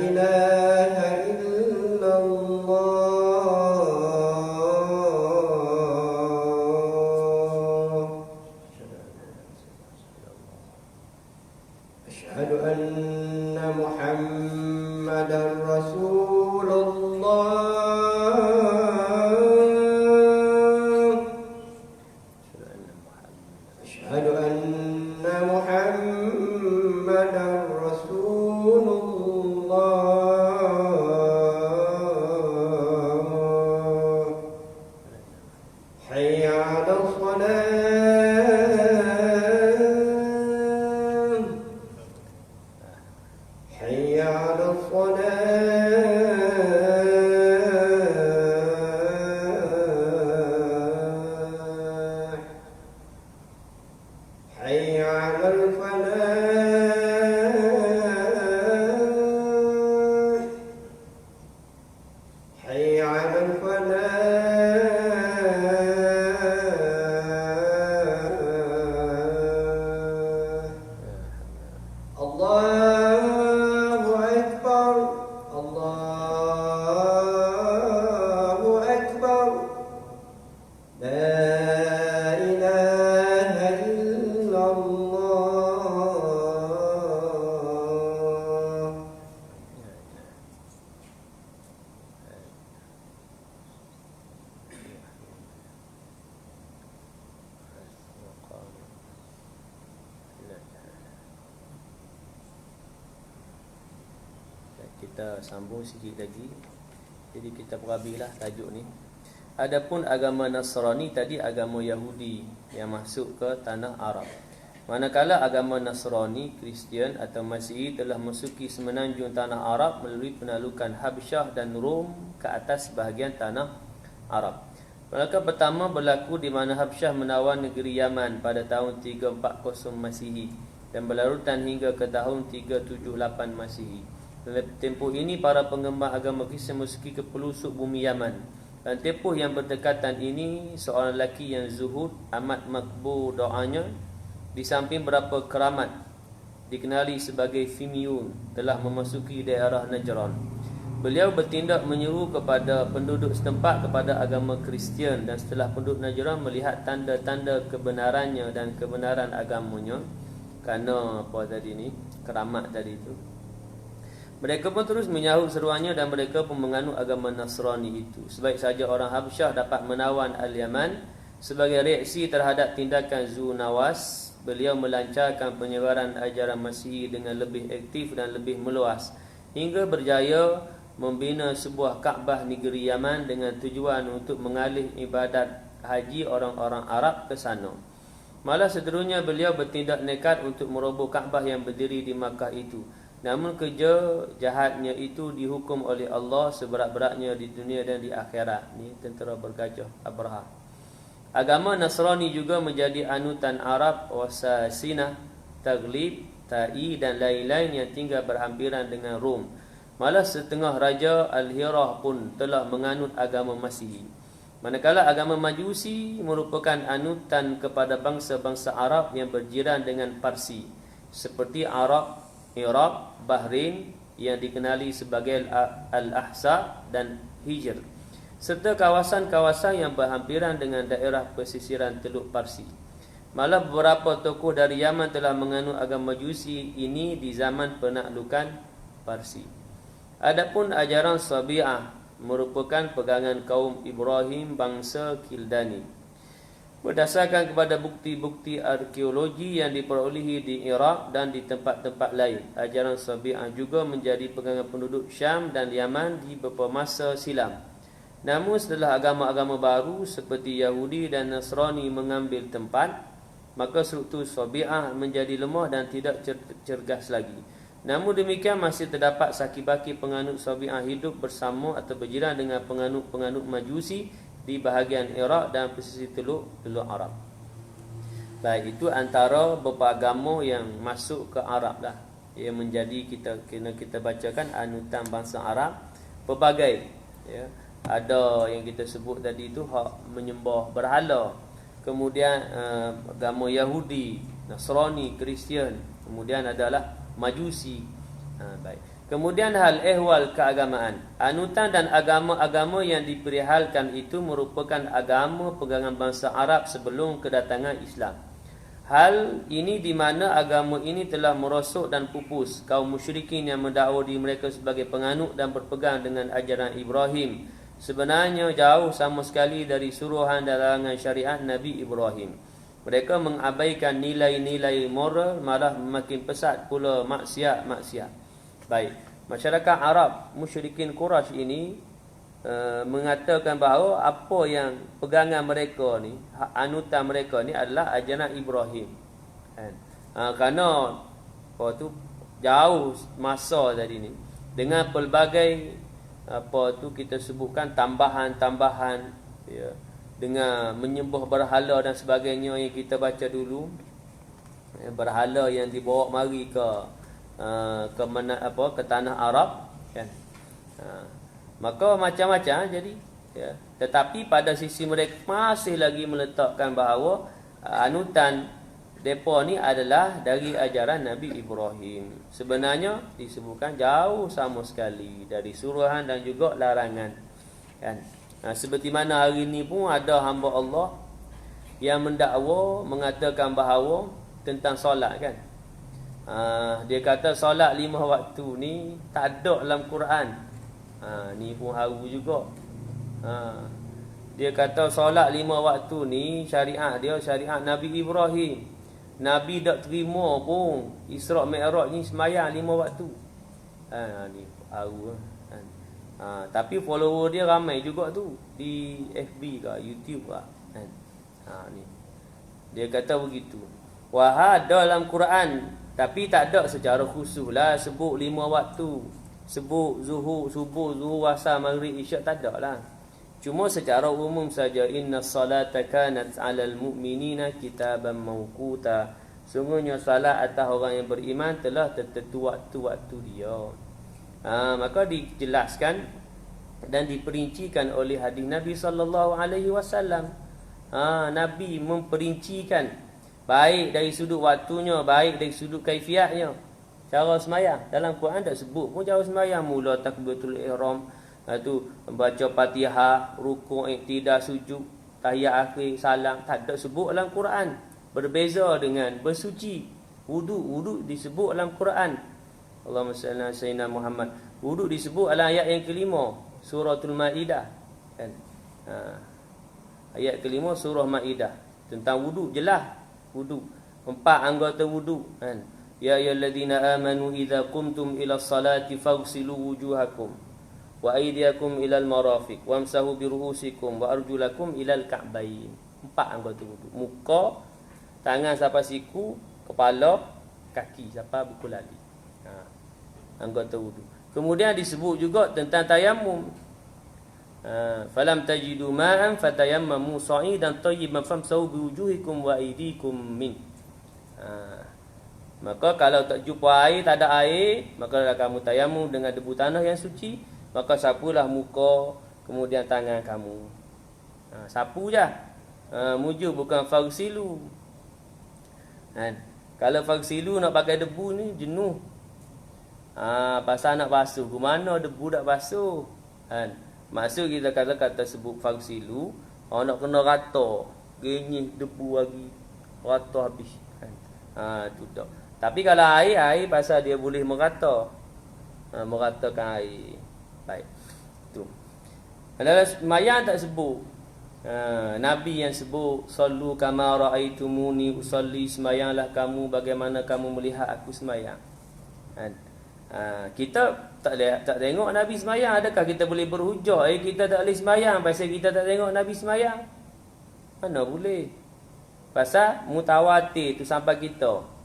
إله إلا الله أشهد أن محمدا رسول الله أشهد أن محمدا رسول الله حي على الصلاة حي على الصلاة حي على الفلاح حي على الفلاح الله أكبر الله أكبر لا إله إلا الله Kita sambung sikit lagi. Jadi kita perabilah tajuk ni. Adapun agama Nasrani tadi agama Yahudi yang masuk ke tanah Arab. Manakala agama Nasrani, Kristian atau Masihi telah masuki semenanjung tanah Arab melalui penaklukan Habsyah dan Rom ke atas bahagian tanah Arab. Maka pertama berlaku di mana Habsyah menawan negeri Yaman pada tahun 340 Masihi dan berlarutan hingga ke tahun 378 Masihi. Dalam tempoh ini para penggemar agama Kristian masuki ke pelusuk bumi Yaman. Dan tempoh yang berdekatan ini seorang lelaki yang zuhud amat makbul doanya di samping beberapa keramat dikenali sebagai Fimiyun telah memasuki daerah Najran. Beliau bertindak menyeru kepada penduduk setempat kepada agama Kristian dan setelah penduduk Najran melihat tanda-tanda kebenarannya dan kebenaran agamanya kerana apa tadi ni keramat tadi itu, mereka pun terus menyahut seruannya dan mereka pun menganut agama Nasrani itu. Sebaik saja orang Habsyah dapat menawan Al-Yaman sebagai reaksi terhadap tindakan Zunawas, beliau melancarkan penyebaran ajaran Masihi dengan lebih aktif dan lebih meluas hingga berjaya membina sebuah Kaabah negeri Yaman dengan tujuan untuk mengalih ibadat haji orang-orang Arab ke sana. Malah seterusnya beliau bertindak nekat untuk meroboh Kaabah yang berdiri di Makkah itu. Namun kerja jahatnya itu dihukum oleh Allah seberat-beratnya di dunia dan di akhirat. Ni tentera bergajah Abraha. Agama Nasrani juga menjadi anutan Arab, Wasasinah, Taglib, Ta'i dan lain-lain yang tinggal berhampiran dengan Rom. Malah setengah raja Al-Hirah pun telah menganut agama Masihi. Manakala agama Majusi merupakan anutan kepada bangsa-bangsa Arab yang berjiran dengan Parsi, seperti Arab, Iraq, Bahrain yang dikenali sebagai Al-Ahsa dan Hijr, serta kawasan-kawasan yang berhampiran dengan daerah pesisiran Teluk Parsi. Malah beberapa tokoh dari Yaman telah menganut agama Majusi ini di zaman penaklukan Parsi. Adapun ajaran Sabi'ah merupakan pegangan kaum Ibrahim bangsa Kildani. Berdasarkan kepada bukti-bukti arkeologi yang diperolehi di Iraq dan di tempat-tempat lain, ajaran Sabi'ah juga menjadi pegangan penduduk Syam dan Yaman di beberapa masa silam. Namun setelah agama-agama baru seperti Yahudi dan Nasrani mengambil tempat, maka struktur Sabi'ah menjadi lemah dan tidak cergas lagi. Namun demikian masih terdapat saki-baki penganut Sabi'ah hidup bersama atau berjiran dengan penganut-penganut Majusi di bahagian Iraq dan pesisir Teluk Arab. Baik, itu antara beberapa agama yang masuk ke Arab lah. Ia menjadi kita bacakan anutan bangsa Arab. pelbagai, ya. Ada yang kita sebut tadi tu hak menyembah berhala. Kemudian agama Yahudi, Nasrani, Kristian. Kemudian adalah Majusi. Baik. Kemudian hal ehwal keagamaan. Anutan dan agama-agama yang diperihalkan itu merupakan agama pegangan bangsa Arab sebelum kedatangan Islam. Hal ini di mana agama ini telah merosot dan pupus kaum musyrikin yang mendakwa diri mereka sebagai penganut dan berpegang dengan ajaran Ibrahim. Sebenarnya jauh sama sekali dari suruhan dan larangan syariat Nabi Ibrahim. Mereka mengabaikan nilai-nilai moral, malah makin pesat pula maksiat-maksiat. Baik, masyarakat Arab musyrikin Quraisy ini mengatakan bahawa apa yang pegangan mereka ni, anutan mereka ni adalah ajaran Ibrahim. Kan? Kerana apa tu jauh masa tadi ni dengan pelbagai apa tu kita sebutkan tambahan-tambahan, ya, dengan menyembah berhala dan sebagainya yang kita baca dulu, ya, berhala yang dibawa mari ke tanah Arab, kan. Maka macam-macam jadi, ya. Tetapi pada sisi mereka masih lagi meletakkan bahawa anutan depa ni adalah dari ajaran Nabi Ibrahim. Sebenarnya disebutkan jauh sama sekali dari suruhan dan juga larangan, kan. Seperti mana hari ni pun ada hamba Allah yang mendakwa mengatakan bahawa tentang solat, kan. Dia kata solat 5 waktu ni tak ada dalam Quran. Ni pun haru juga. Dia kata solat 5 waktu ni syariat dia syariat Nabi Ibrahim. Nabi tak terima pun Isra' Mi'raj ni sembahyang 5 waktu. Ni haru, kan. Tapi follower dia ramai juga tu di FB ke YouTube ke, kan. Ni dia kata begitu. Wah, ada dalam Quran tapi tak ada secara khusus lah sebut 5 waktu. Sebut zuhur, subuh, zuhur, asar, maghrib, isyak, tak ada lah. Cuma secara umum saja, inna salata kanat 'alal mu'minina kitaban mawquta. Sungguhnya salat atas orang yang beriman telah tertentu waktu-waktu dia. Maka dijelaskan dan diperincikan oleh hadis Nabi sallallahu alaihi wasallam. Nabi memperincikan baik dari sudut waktunya, baik dari sudut kaifiatnya. Cara sembahyang dalam Quran tak sebut pun cara sembahyang, mula takbiratul ihram, tu baca Fatihah, rukuk, iktidal, sujud, tahiyat akhir, salam, tak ada sebut dalam Quran. Berbeza dengan bersuci, wudu disebut dalam Quran. Allahumma salli ala sayyidina Muhammad. Wudu disebut dalam ayat yang kelima suratul Maidah, kan. Ayat kelima surah Maidah tentang wudu, jelas wudu. 4 anggota wudu, kan. Ya ayyuhalladzina amanu idza qumtum ila sholati faghsilu wujuhakum wa aydiyakum ilal marafiq wamsahu bi ru'usikum wa arjulakum ilal ka'bayn. 4 anggota wudu. Muka, tangan sampai siku, kepala, kaki sampai buku lali. Anggota wudu. Kemudian disebut juga tentang tayamum. Falam tajidu ma'an fatayammamu sa'idan tayyiban famsahu bi wujuhikum wa aydikum min. Maka kalau tak jumpa air, tak ada air, maka kamu tayamum dengan debu tanah yang suci, maka sapulah muka, kemudian tangan kamu. Sapu je. Muju bukan fagsilu. Kalau fagsilu nak pakai debu ni jenuh. Pasal nak basuh, ke mana debu tak basuh, kan. Maksud kita kata sebut fagsilu, nak kena rata, genyih debu lagi, rata habis, kan. Tu tak. Tapi kalau air pasal dia boleh merata, meratakan air. Baik. Tu. Dalam sembahyang tak sebut. Nabi yang sebut sallu kama raaitumuni usalli, sembahyanglah kamu bagaimana kamu melihat aku sembahyang. Kita tak tengok Nabi sembahyang, adakah kita boleh berhujah kita tak boleh sembahyang pasal kita tak tengok Nabi sembahyang? Mana boleh? Pasal mutawatir tu sampai kita.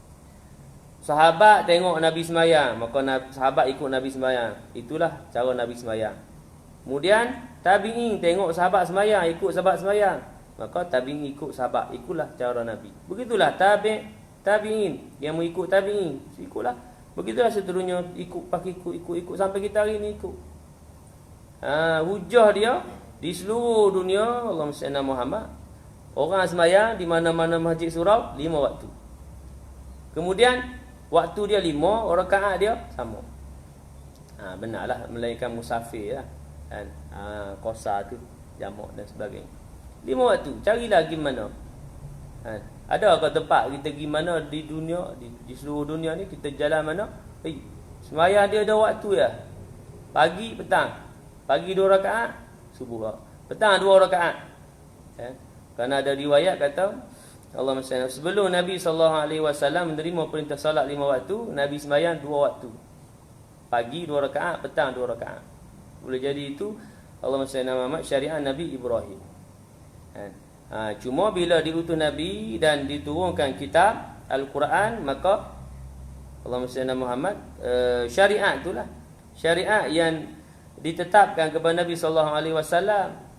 Sahabat tengok Nabi sembahyang, maka sahabat ikut Nabi sembahyang. Itulah cara Nabi sembahyang. Kemudian tabi'in tengok sahabat sembahyang, ikut sahabat sembahyang, maka tabi'in ikut sahabat, ikutlah cara Nabi. Begitulah tabi'in yang mengikut tabi'in, ikutlah. Begitulah seterusnya, ikut sampai kita hari ni ikut. Hujah dia di seluruh dunia, Allahumma salli ala Muhammad. Orang sembahyang di mana-mana masjid surau 5 waktu. Kemudian waktu dia 5, rakaat dia sama. Benarlah melainkan musafir lah. Kan? Qasar tu jamak dan sebagainya. 5 waktu. Carilah pergi mana. Ada ke tempat kita pergi mana di dunia, di seluruh dunia ni kita jalan mana? Sembahyang dia ada waktu ya. Pagi, petang. Pagi 2 rakaat, subuh. Petang 2 rakaat. Kerana ada riwayat kata Allahumma salli sebelum Nabi SAW menerima perintah salat 5 waktu, Nabi sembahyang 2 waktu. Pagi 2 rakaat, petang 2 rakaat. Boleh jadi itu Allahumma salli ala Muhammad syariat Nabi Ibrahim. Cuma bila diutus Nabi dan diturunkan kitab Al-Quran, maka Allahumma salli ala Muhammad, syariat itulah syariat yang ditetapkan kepada Nabi SAW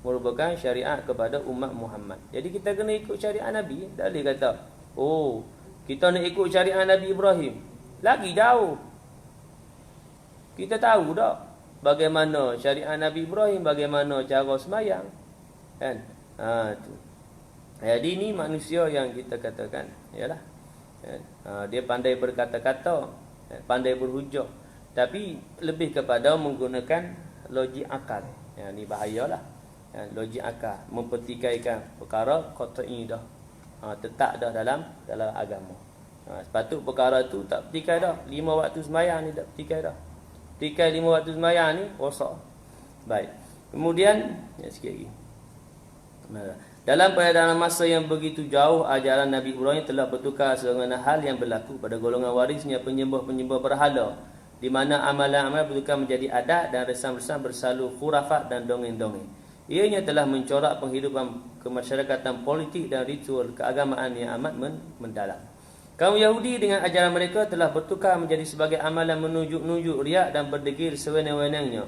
merupakan syariat kepada umat Muhammad. Jadi kita kena ikut syariat Nabi. Tak boleh kata, oh, kita nak ikut syariat Nabi Ibrahim. Lagi jauh. Kita tahu dah bagaimana syariat Nabi Ibrahim, bagaimana cara sembahyang. Kan? Tu. Jadi ni manusia yang kita katakan, yalah. Dia pandai berkata-kata, pandai berhujah, tapi lebih kepada menggunakan logik akal. Ni bahayalah. Logik akal mempertikaikan perkara qat'i dah. Tetap dah dalam agama. Sepatut perkara tu tak pertikai dah. 5 waktu sembahyang ni tak pertikai dah. Pertikai 5 waktu sembahyang ni rosak. Baik. Kemudian sikit lagi. Dalam peredaran masa yang begitu jauh, ajaran Nabi Ibrahim telah bertukar sebagaimana hal yang berlaku pada golongan warisnya penyembah-penyembah berhala, di mana amalan-amalan bertukar menjadi adat dan resam-resam bersalur khurafat dan dongeng-dongeng. Ianya telah mencorak penghidupan kemasyarakatan politik dan ritual keagamaan yang amat mendalam. Kaum Yahudi dengan ajaran mereka telah bertukar menjadi sebagai amalan menunjuk-nunjuk riak dan berdegil sewenang-wenangnya.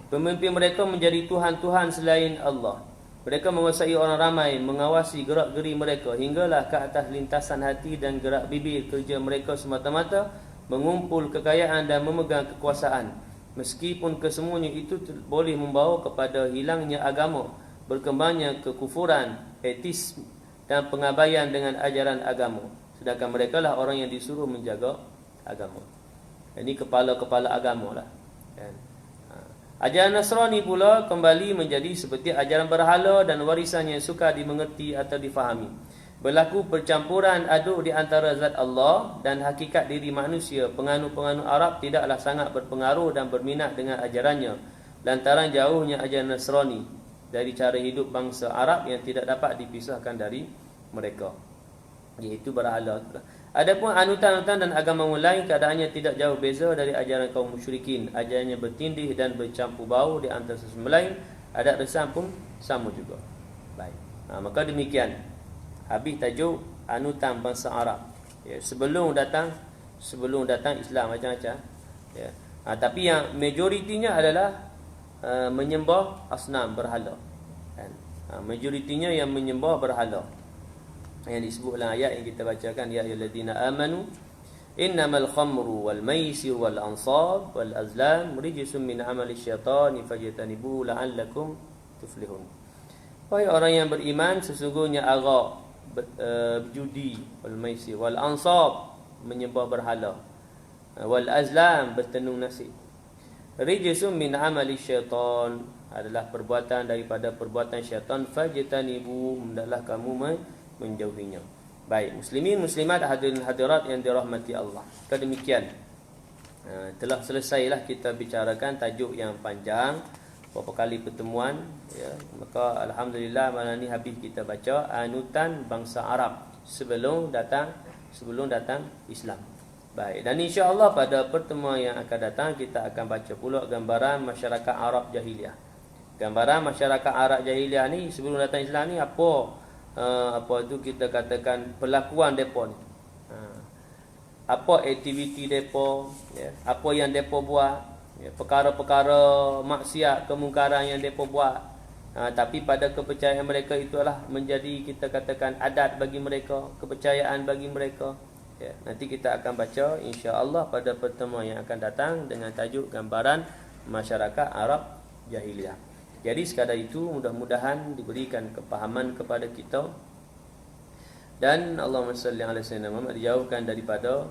Pemimpin mereka menjadi tuhan-tuhan selain Allah. Mereka menguasai orang ramai, mengawasi gerak-geri mereka hinggalah ke atas lintasan hati dan gerak bibir kerja mereka semata-mata mengumpul kekayaan dan memegang kekuasaan. Meskipun kesemuanya itu boleh membawa kepada hilangnya agama, berkembangnya kekufuran, etis dan pengabaian dengan ajaran agama. Sedangkan mereka lah orang yang disuruh menjaga agama. Ini kepala-kepala agama lah. Ajaran Nasrani pula kembali menjadi seperti ajaran berhala dan warisan yang suka dimengerti atau difahami. Berlaku percampuran aduk di antara zat Allah dan hakikat diri manusia. Penganut-penganut Arab tidaklah sangat berpengaruh dan berminat dengan ajarannya, lantaran jauhnya ajaran Nasrani dari cara hidup bangsa Arab yang tidak dapat dipisahkan dari mereka, iaitu berhala. Adapun anutan-anutan dan agama lain, keadaannya tidak jauh beza dari ajaran kaum musyrikin. Ajarannya bertindih dan bercampur bau di antara sesama lain. Adat resam pun sama juga. Baik. Maka demikian habis tajuk anutan bangsa Arab. Sebelum datang Islam macam-macam. Tapi yang majoritinya adalah menyembah asnam, berhala. Majoritinya yang menyembah berhala. Yang disebut dalam ayat yang kita bacakan, ya ayyuhallazina amanu innamal khamru wal maisir wal ansab wal azlam rijsun min amali syaitani fajtanibu la'allakum tuflihun. Wahai orang yang beriman, sesungguhnya arak, berjudi, wal maisir wal ansab, menyembah berhala, wal azlam, bertenung nasib, rijsun min amali syaitan, adalah perbuatan daripada perbuatan syaitan, fajtanibu, hendaklah kamu menjauhinya. Baik, muslimin muslimat, hadirin hadirat yang dirahmati Allah. Demikian telah selesailah kita bicarakan tajuk yang panjang, beberapa kali pertemuan, maka alhamdulillah malam ni habis kita baca anutan bangsa Arab sebelum datang Islam. Baik, dan insya-Allah pada pertemuan yang akan datang kita akan baca pula gambaran masyarakat Arab jahiliah. Gambaran masyarakat Arab jahiliah ni sebelum datang Islam ni apa tu kita katakan perlakuan depa ni. Apa aktiviti depa, apa yang depa buat, perkara-perkara maksiat, kemungkaran yang depa buat. Tapi pada kepercayaan mereka itulah menjadi kita katakan adat bagi mereka, kepercayaan bagi mereka. Nanti kita akan baca insya-Allah pada pertemuan yang akan datang dengan tajuk gambaran masyarakat Arab jahiliyah. Jadi sekadar itu mudah-mudahan diberikan kepahaman kepada kita, dan Allahumma salli ala sayyidina Muhammad, dijauhkan daripada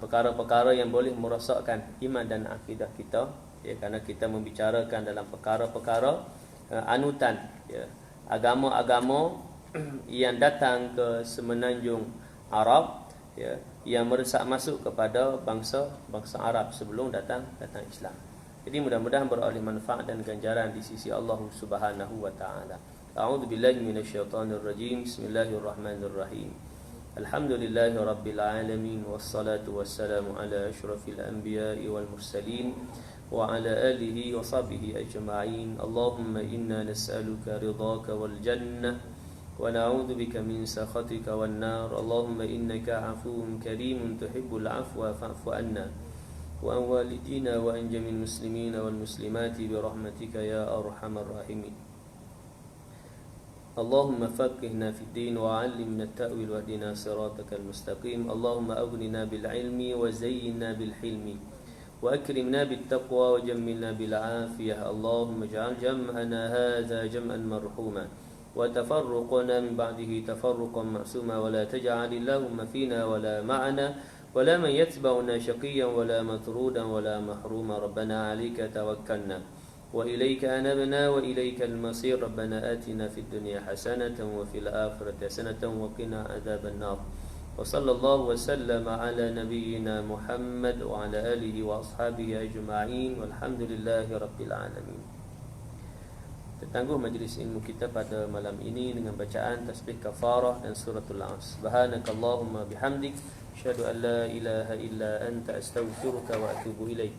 perkara-perkara yang boleh merosakkan iman dan akidah kita, ya, kerana kita membicarakan dalam perkara-perkara anutan, ya, agama-agama yang datang ke semenanjung Arab, ya, yang meresak masuk kepada bangsa Arab sebelum datang Islam. Jadi mudah-mudahan beroleh manfaat dan ganjaran di sisi Allah Subhanahu wa taala. A'udzu billahi minasyaitonir rajim. Bismillahirrahmanirrahim. Alhamdulillahi rabbil alamin, wassalatu wassalamu ala asyrafil anbiya'i wal mursalin wa ala alihi wa sahbihi ajma'in. Allahumma inna nas'aluka ridhaka wal jannah wa na'udzu bika min sakhatika wan nar. Allahumma innaka 'afuwun karimun tuhibbul 'afwa fa'fu 'anna wa an walidina wa an jamil muslimina wal muslimati bi rahmatika ya arhamar rahimin. Allahumma faqihna fid din wa 'allimna at-ta'wil wa hdina siratakal mustaqim. Allahumma aghnina bil 'ilmi wa zayyinna bil hilmi wa akrimna bit taqwa wa jammilna bil 'afiyah. Allahumma ij'al jam'ana hadha jam'an marhuma wa tafarruqana min ba'dihi tafarruqan ma'suma wa la taj'al Allahumma fina wa la ma'ana ولا من يتبعنا شقيا ولا مطرودا ولا محروما. ربنا عليك توكلنا وإليك أنبنا وإليك المصير. ربنا آتنا في الدنيا حسنة وفي الآخرة حسنة وقنا عذاب النار. وصلى الله وسلم على نبينا محمد وعلى آله وأصحابه أجمعين والحمد لله رب العالمين. Tertangguh majlis ilmu kita pada malam ini dengan bacaan tasbih kafarah dan suratul As. Subhanakallahumma bihamdik, asyhadu an la ilaha illa anta, astaghfiruka wa atubu ilaik.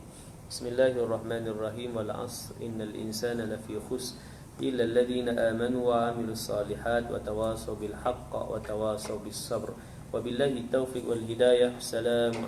Bismillahirrahmanirrahim. Wal 'asr innal insana lafi khusr illa alladhina amanu wa 'amilus solihat wa tawasaw bil haqq wa tawasaw bis sabr. Wabillahi taufiq wal hidayah. Assalamu